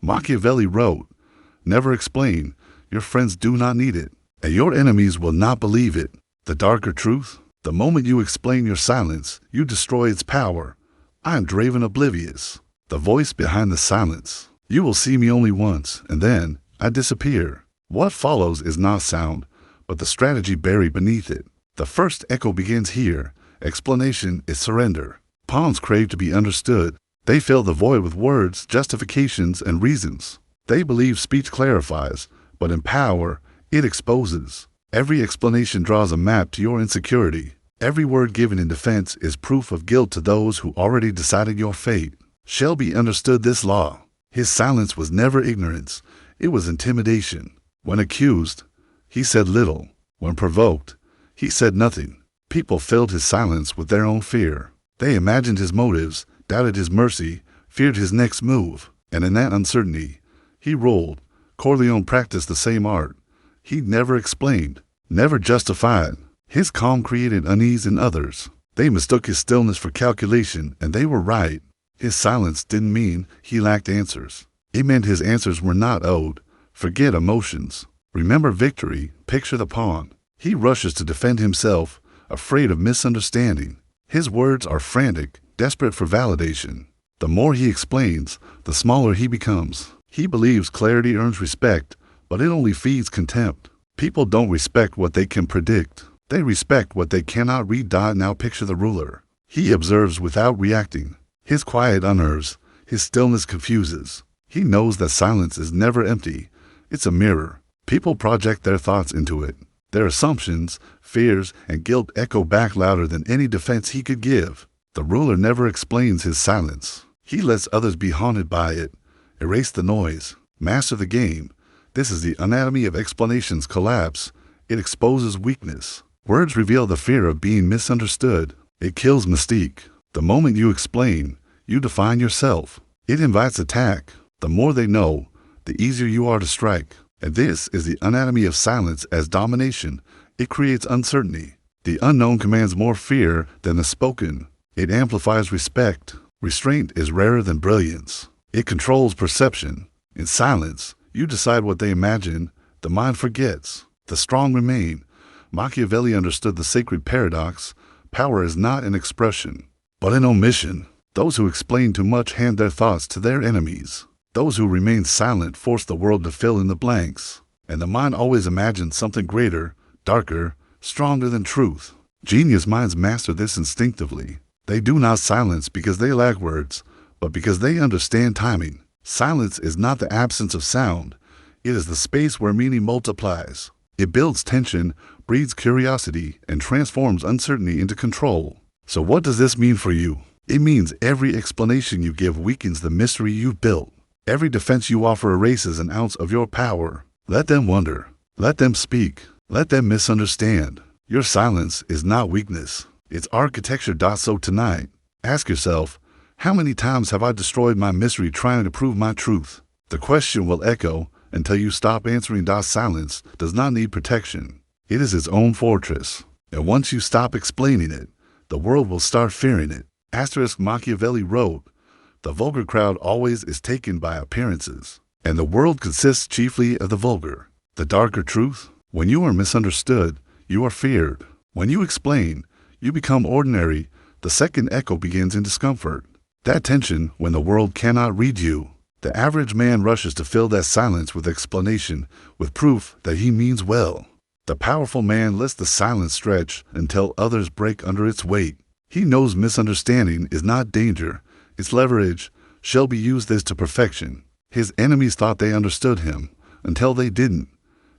Machiavelli wrote, "Never explain. Your friends do not need it, and your enemies will not believe it." The darker truth: the moment you explain your silence, you destroy its power. I am Draven Oblivious, the voice behind the silence. You will see me only once, and then I disappear. What follows is not sound, but the strategy buried beneath it. The first echo begins here. Explanation is surrender. Pawns crave to be understood. They fill the void with words, justifications, and reasons. They believe speech clarifies, but in power, it exposes. Every explanation draws a map to your insecurity. Every word given in defense is proof of guilt to those who already decided your fate. Shelby understood this law. His silence was never ignorance. It was intimidation. When accused, he said little. When provoked, he said nothing. People filled his silence with their own fear. They imagined his motives, doubted his mercy, feared his next move. And in that uncertainty, he ruled. Corleone practiced the same art. He never explained, never justified. His calm created unease in others. They mistook his stillness for calculation, and they were right. His silence didn't mean he lacked answers. It meant his answers were not owed. Forget emotions. Remember victory. Picture the pawn. He rushes to defend himself, afraid of misunderstanding. His words are frantic, desperate for validation. The more he explains, the smaller he becomes. He believes clarity earns respect, but it only feeds contempt. People don't respect what they can predict. They respect what they cannot read. Now picture the ruler. He observes without reacting. His quiet unnerves. His stillness confuses. He knows that silence is never empty. It's a mirror. People project their thoughts into it. Their assumptions, fears, and guilt echo back louder than any defense he could give. The ruler never explains his silence. He lets others be haunted by it. Erase the noise. Master the game. This is the anatomy of explanations collapse. It exposes weakness. Words reveal the fear of being misunderstood. It kills mystique. The moment you explain, you define yourself. It invites attack. The more they know, the easier you are to strike. And this is the anatomy of silence as domination. It creates uncertainty. The unknown commands more fear than the spoken. It amplifies respect. Restraint is rarer than brilliance. It controls perception. In silence, you decide what they imagine. The mind forgets. The strong remain. Machiavelli understood the sacred paradox. Power is not an expression, but an omission. Those who explain too much hand their thoughts to their enemies. Those who remain silent force the world to fill in the blanks. And the mind always imagines something greater, darker, stronger than truth. Genius minds master this instinctively. They do not silence because they lack words, but because they understand timing. Silence is not the absence of sound. It is the space where meaning multiplies. It builds tension, breeds curiosity, and transforms uncertainty into control. So what does this mean for you? It means every explanation you give weakens the mystery you've built. Every defense you offer erases an ounce of your power. Let them wonder. Let them speak. Let them misunderstand. Your silence is not weakness. It's architecture. So tonight, ask yourself, how many times have I destroyed my mystery trying to prove my truth? The question will echo until you stop answering. Silence does not need protection. It is its own fortress. And once you stop explaining it, the world will start fearing it. Machiavelli wrote, "The vulgar crowd always is taken by appearances, and the world consists chiefly of the vulgar." The darker truth: when you are misunderstood, you are feared. When you explain, you become ordinary. The second echo begins in discomfort. That tension when the world cannot read you. The average man rushes to fill that silence with explanation, with proof that he means well. The powerful man lets the silence stretch until others break under its weight. He knows misunderstanding is not danger, it's leverage. Shelby used this to perfection. His enemies thought they understood him, until they didn't.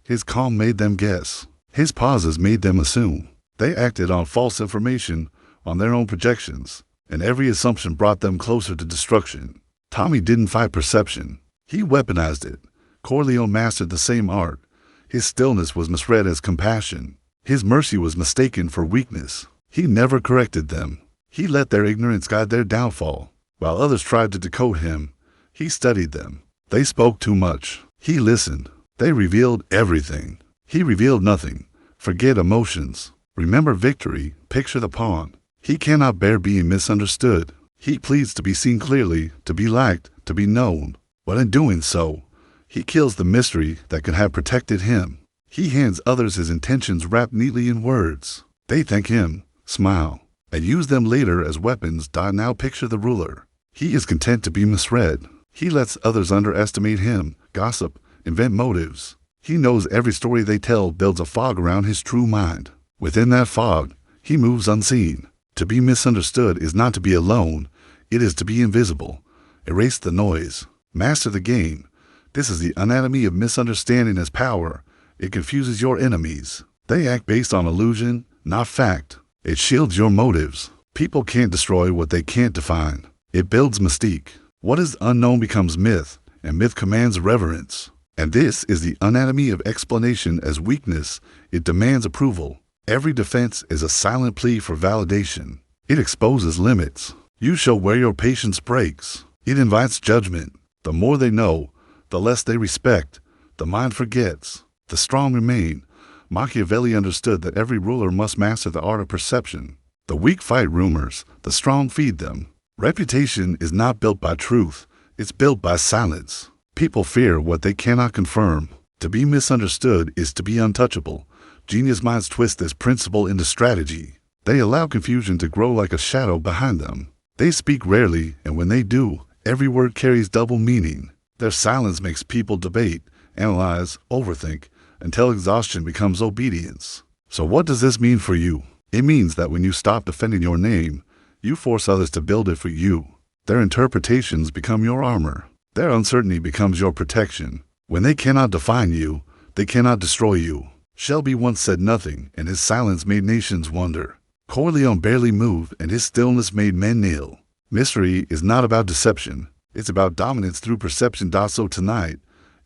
His calm made them guess. His pauses made them assume. They acted on false information, on their own projections, and every assumption brought them closer to destruction. Tommy didn't fight perception. He weaponized it. Corleone mastered the same art. His stillness was misread as compassion. His mercy was mistaken for weakness. He never corrected them. He let their ignorance guide their downfall. While others tried to decode him, he studied them. They spoke too much. He listened. They revealed everything. He revealed nothing. Forget emotions. Remember victory. Picture the pawn. He cannot bear being misunderstood. He pleads to be seen clearly, to be liked, to be known. But in doing so, he kills the mystery that could have protected him. He hands others his intentions wrapped neatly in words. They thank him, smile, and use them later as weapons. Now picture the ruler. He is content to be misread. He lets others underestimate him, gossip, invent motives. He knows every story they tell builds a fog around his true mind. Within that fog, he moves unseen. To be misunderstood is not to be alone, it is to be invisible. Erase the noise. Master the game. This is the anatomy of misunderstanding as power. It confuses your enemies. They act based on illusion, not fact. It shields your motives. People can't destroy what they can't define. It builds mystique. What is unknown becomes myth, and myth commands reverence. And this is the anatomy of explanation as weakness. It demands approval. Every defense is a silent plea for validation. It exposes limits. You show where your patience breaks. It invites judgment. The more they know, the less they respect. The mind forgets. The strong remain. Machiavelli understood that every ruler must master the art of perception. The weak fight rumors. The strong feed them. Reputation is not built by truth. It's built by silence. People fear what they cannot confirm. To be misunderstood is to be untouchable. Genius minds twist this principle into strategy. They allow confusion to grow like a shadow behind them. They speak rarely, and when they do, every word carries double meaning. Their silence makes people debate, analyze, overthink, until exhaustion becomes obedience. So what does this mean for you? It means that when you stop defending your name, you force others to build it for you. Their interpretations become your armor. Their uncertainty becomes your protection. When they cannot define you, they cannot destroy you. Shelby once said nothing, and his silence made nations wonder. Corleone barely moved, and his stillness made men kneel. Mystery is not about deception. It's about dominance through perception. So tonight,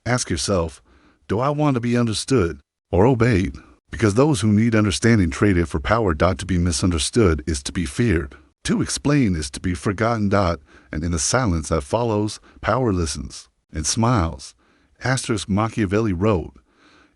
ask yourself, do I want to be understood or obeyed? Because those who need understanding trade it for power. To be misunderstood is to be feared. To explain is to be forgotten. And in the silence that follows, power listens and smiles. Machiavelli wrote,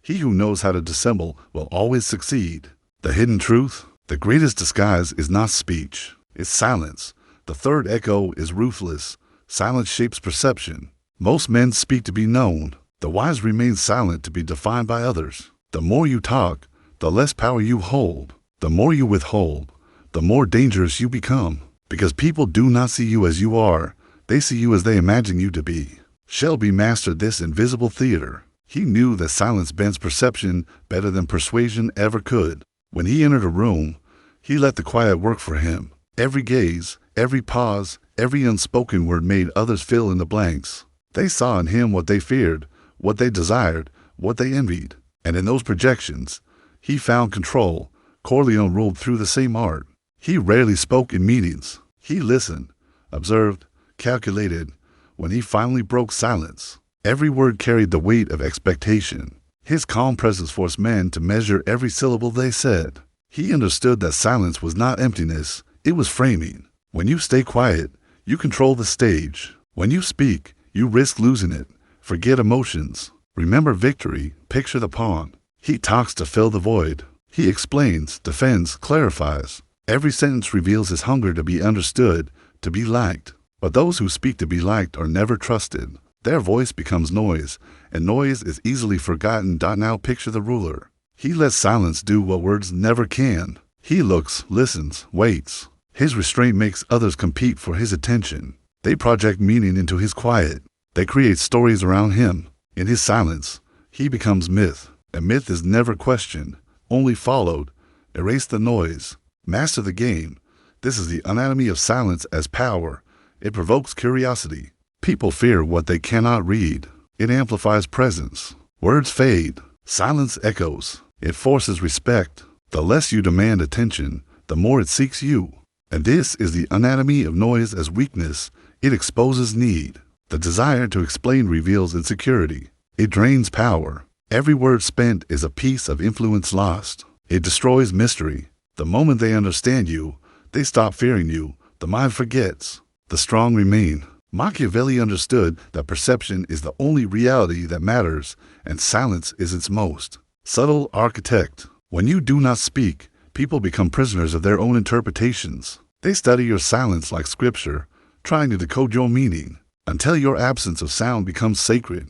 "He who knows how to dissemble will always succeed." The hidden truth, the greatest disguise is not speech, it's silence. The third echo is ruthless. Silence shapes perception. Most men speak to be known. The wise remain silent to be defined by others. The more you talk, the less power you hold. The more you withhold, the more dangerous you become. Because people do not see you as you are, they see you as they imagine you to be. Shelby mastered this invisible theater. He knew that silence bends perception better than persuasion ever could. When he entered a room, he let the quiet work for him. Every gaze, every pause, every unspoken word made others fill in the blanks. They saw in him what they feared, what they desired, what they envied. And in those projections, he found control. Corleone ruled through the same art. He rarely spoke in meetings. He listened, observed, calculated. When he finally broke silence, every word carried the weight of expectation. His calm presence forced men to measure every syllable they said. He understood that silence was not emptiness, it was framing. When you stay quiet, you control the stage. When you speak, you risk losing it. Forget emotions. Remember victory, picture the pawn. He talks to fill the void. He explains, defends, clarifies. Every sentence reveals his hunger to be understood, to be liked. But those who speak to be liked are never trusted. Their voice becomes noise, and noise is easily forgotten. Now picture the ruler. He lets silence do what words never can. He looks, listens, waits. His restraint makes others compete for his attention. They project meaning into his quiet. They create stories around him. In his silence, he becomes myth. And myth is never questioned, only followed. Erase the noise. Master the game. This is the anatomy of silence as power. It provokes curiosity. People fear what they cannot read. It amplifies presence. Words fade. Silence echoes. It forces respect. The less you demand attention, the more it seeks you. And this is the anatomy of noise as weakness. It exposes need. The desire to explain reveals insecurity. It drains power. Every word spent is a piece of influence lost. It destroys mystery. The moment they understand you, they stop fearing you. The mind forgets. The strong remain. Machiavelli understood that perception is the only reality that matters, and silence is its most subtle architect. When you do not speak, people become prisoners of their own interpretations. They study your silence like scripture, trying to decode your meaning. until your absence of sound becomes sacred.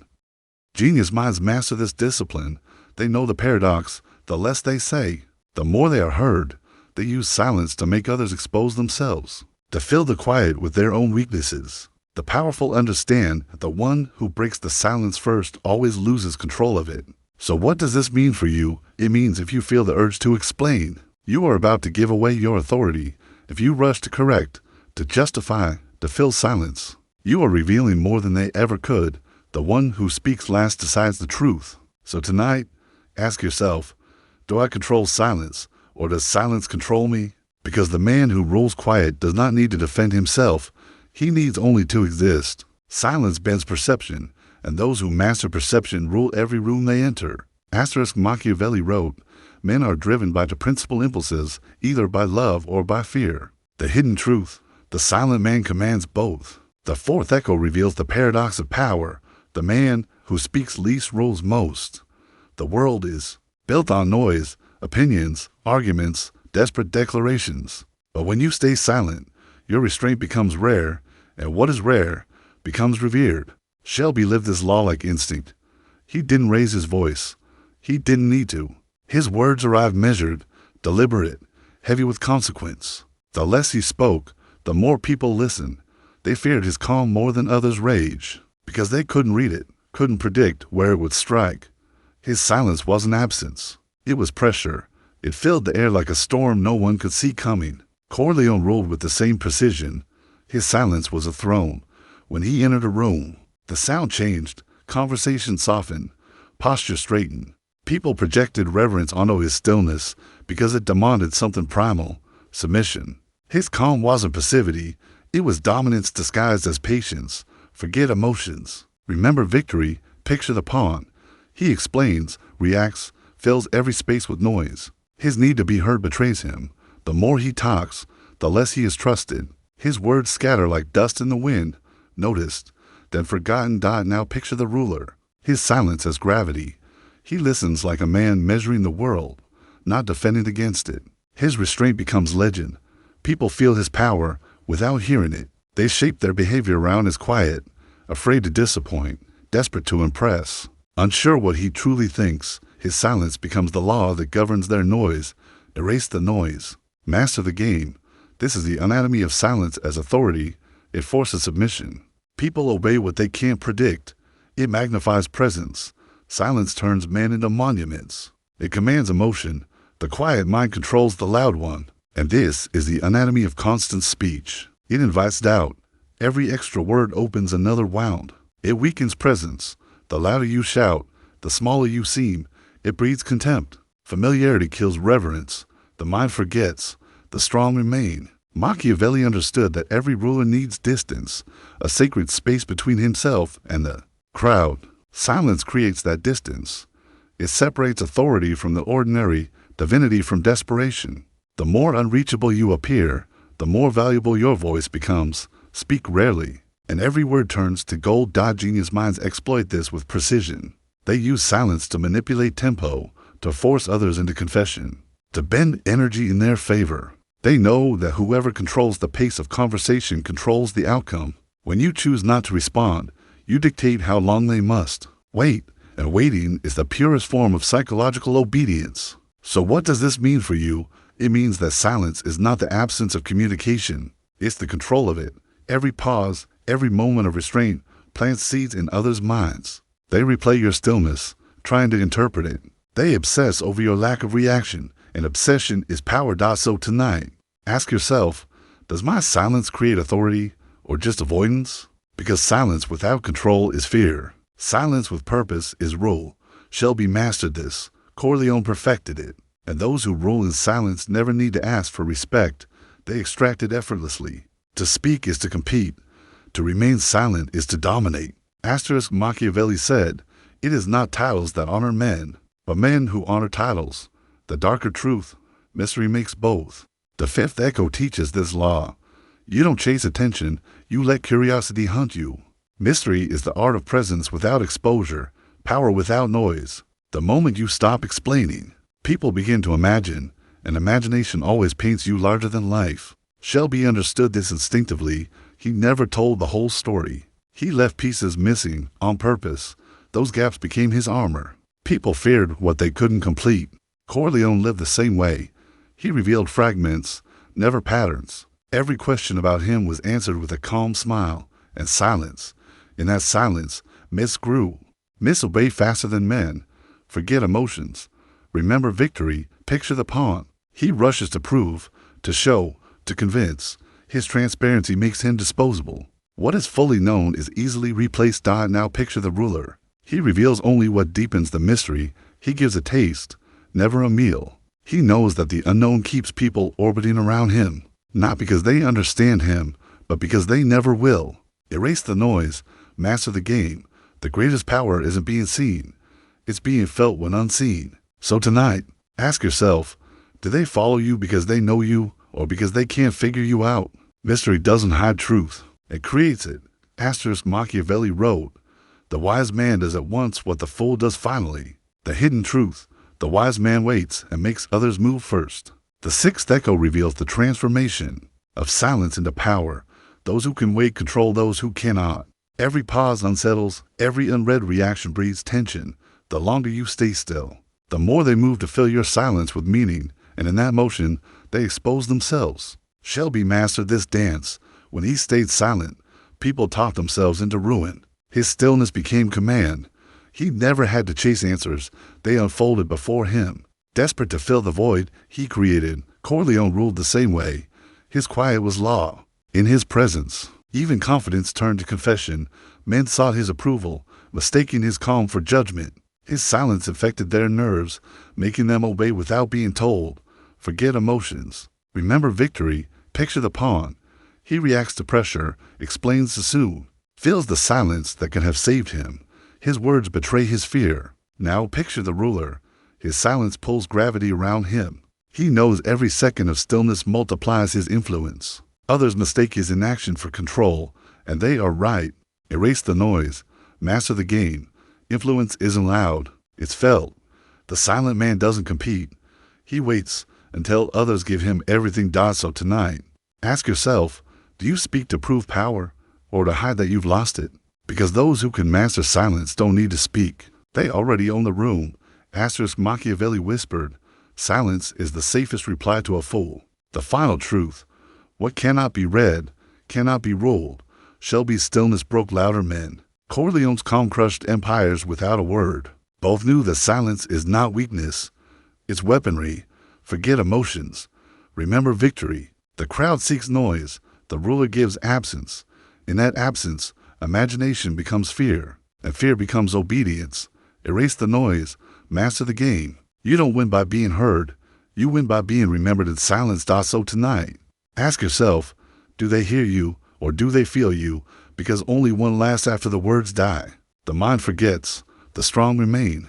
Genius minds master this discipline. They know the paradox: the less they say, the more they are heard. They use silence to make others expose themselves, to fill the quiet with their own weaknesses. The powerful understand that the one who breaks the silence first always loses control of it. So what does this mean for you? It means if you feel the urge to explain, you are about to give away your authority. If you rush to correct, to justify, to fill silence, you are revealing more than they ever could. The one who speaks last decides the truth. So tonight, ask yourself, do I control silence, or does silence control me? Because the man who rules quiet does not need to defend himself. He needs only to exist. Silence bends perception, and those who master perception rule every room they enter. Machiavelli wrote, men are driven by the principal impulses, either by love or by fear. The hidden truth: the silent man commands both. The fourth echo reveals the paradox of power. The man who speaks least rules most. The world is built on noise, opinions, arguments, desperate declarations. But when you stay silent, your restraint becomes rare, and what is rare becomes revered. Shelby lived this law like instinct. He didn't raise his voice. He didn't need to. His words arrived measured, deliberate, heavy with consequence. The less he spoke, the more people listened. They feared his calm more than others' rage, because they couldn't read it, couldn't predict where it would strike. His silence wasn't absence. It was pressure. It filled the air like a storm no one could see coming. Corleone ruled with the same precision. His silence was a throne. When he entered a room, the sound changed, conversation softened, posture straightened. People projected reverence onto his stillness because it demanded something primal: submission. His calm wasn't passivity. It was dominance disguised as patience. Forget emotions. Remember victory. Picture the pawn. He explains, reacts, fills every space with noise. His need to be heard betrays him. The more he talks, the less he is trusted. His words scatter like dust in the wind, noticed, then forgotten. Now picture the ruler. His silence has gravity. He listens like a man measuring the world, not defending against it. His restraint becomes legend. People feel his power without hearing it. They shape their behavior around his quiet, afraid to disappoint, desperate to impress. Unsure what he truly thinks, his silence becomes the law that governs their noise. Erase the noise. Master the game. This is the anatomy of silence as authority. It forces submission. People obey what they can't predict. It magnifies presence. Silence turns men into monuments. It commands emotion. The quiet mind controls the loud one. And this is the anatomy of constant speech. It invites doubt. Every extra word opens another wound. It weakens presence. The louder you shout, the smaller you seem. It breeds contempt. Familiarity kills reverence. The mind forgets. The strong remain. Machiavelli understood that every ruler needs distance, a sacred space between himself and the crowd. Silence creates that distance. It separates authority from the ordinary, divinity from desperation. The more unreachable you appear, the more valuable your voice becomes. Speak rarely, and every word turns to gold. Genius minds exploit this with precision. They use silence to manipulate tempo, to force others into confession, to bend energy in their favor. They know that whoever controls the pace of conversation controls the outcome. When you choose not to respond, you dictate how long they must wait, and waiting is the purest form of psychological obedience. So what does this mean for you? It means that silence is not the absence of communication. It's the control of it. Every pause, every moment of restraint plants seeds in others' minds. They replay your stillness, trying to interpret it. They obsess over your lack of reaction, and obsession is power. So tonight, ask yourself, does my silence create authority or just avoidance? Because silence without control is fear. Silence with purpose is rule. Shelby mastered this. Corleone perfected it. And those who rule in silence never need to ask for respect. They extract it effortlessly. To speak is to compete. To remain silent is to dominate. Machiavelli said, it is not titles that honor men, but men who honor titles. The darker truth, mystery makes both. The fifth echo teaches this law. You don't chase attention, you let curiosity hunt you. Mystery is the art of presence without exposure, power without noise. The moment you stop explaining, people begin to imagine, and imagination always paints you larger than life. Shelby understood this instinctively. He never told the whole story. He left pieces missing on purpose. Those gaps became his armor. People feared what they couldn't complete. Corleone lived the same way. He revealed fragments, never patterns. Every question about him was answered with a calm smile and silence. In that silence, myths grew. Myths obey faster than men. Forget emotions. Remember victory. Picture the pawn. He rushes to prove, to show, to convince. His transparency makes him disposable. What is fully known is easily replaced. Now picture the ruler. He reveals only what deepens the mystery. He gives a taste, never a meal. He knows that the unknown keeps people orbiting around him, not because they understand him, but because they never will. Erase the noise, master the game. The greatest power isn't being seen. It's being felt when unseen. So tonight, ask yourself, do they follow you because they know you or because they can't figure you out? Mystery doesn't hide truth. It creates it. Machiavelli wrote, "The wise man does at once what the fool does finally." The hidden truth. The wise man waits and makes others move first. The sixth echo reveals the transformation of silence into power. Those who can wait control those who cannot. Every pause unsettles, every unread reaction breeds tension. The longer you stay still, the more they move to fill your silence with meaning, and in that motion, they expose themselves. Shelby mastered this dance. When he stayed silent, people taught themselves into ruin. His stillness became command. He never had to chase answers. They unfolded before him. Desperate to fill the void he created, Corleone ruled the same way. His quiet was law. In his presence, even confidence turned to confession. Men sought his approval, mistaking his calm for judgment. His silence affected their nerves, making them obey without being told. Forget emotions. Remember victory. Picture the pawn. He reacts to pressure, explains too soon, fills the silence that could have saved him. His words betray his fear. Now picture the ruler. His silence pulls gravity around him. He knows every second of stillness multiplies his influence. Others mistake his inaction for control, and they are right. Erase the noise. Master the game. Influence isn't loud. It's felt. The silent man doesn't compete. He waits until others give him everything. So tonight, ask yourself, do you speak to prove power or to hide that you've lost it? Because those who can master silence don't need to speak. They already own the room. Machiavelli whispered, "Silence is the safest reply to a fool." The final truth. What cannot be read, cannot be ruled. Shelby's stillness broke louder men. Corleone's calm crushed empires without a word. Both knew that silence is not weakness. It's weaponry. Forget emotions. Remember victory. The crowd seeks noise. The ruler gives absence. In that absence, imagination becomes fear, and fear becomes obedience. Erase the noise. Master the game. You don't win by being heard. You win by being remembered in silence. So tonight, ask yourself, do they hear you or do they feel you? Because only one lasts after the words die. The mind forgets. The strong remain.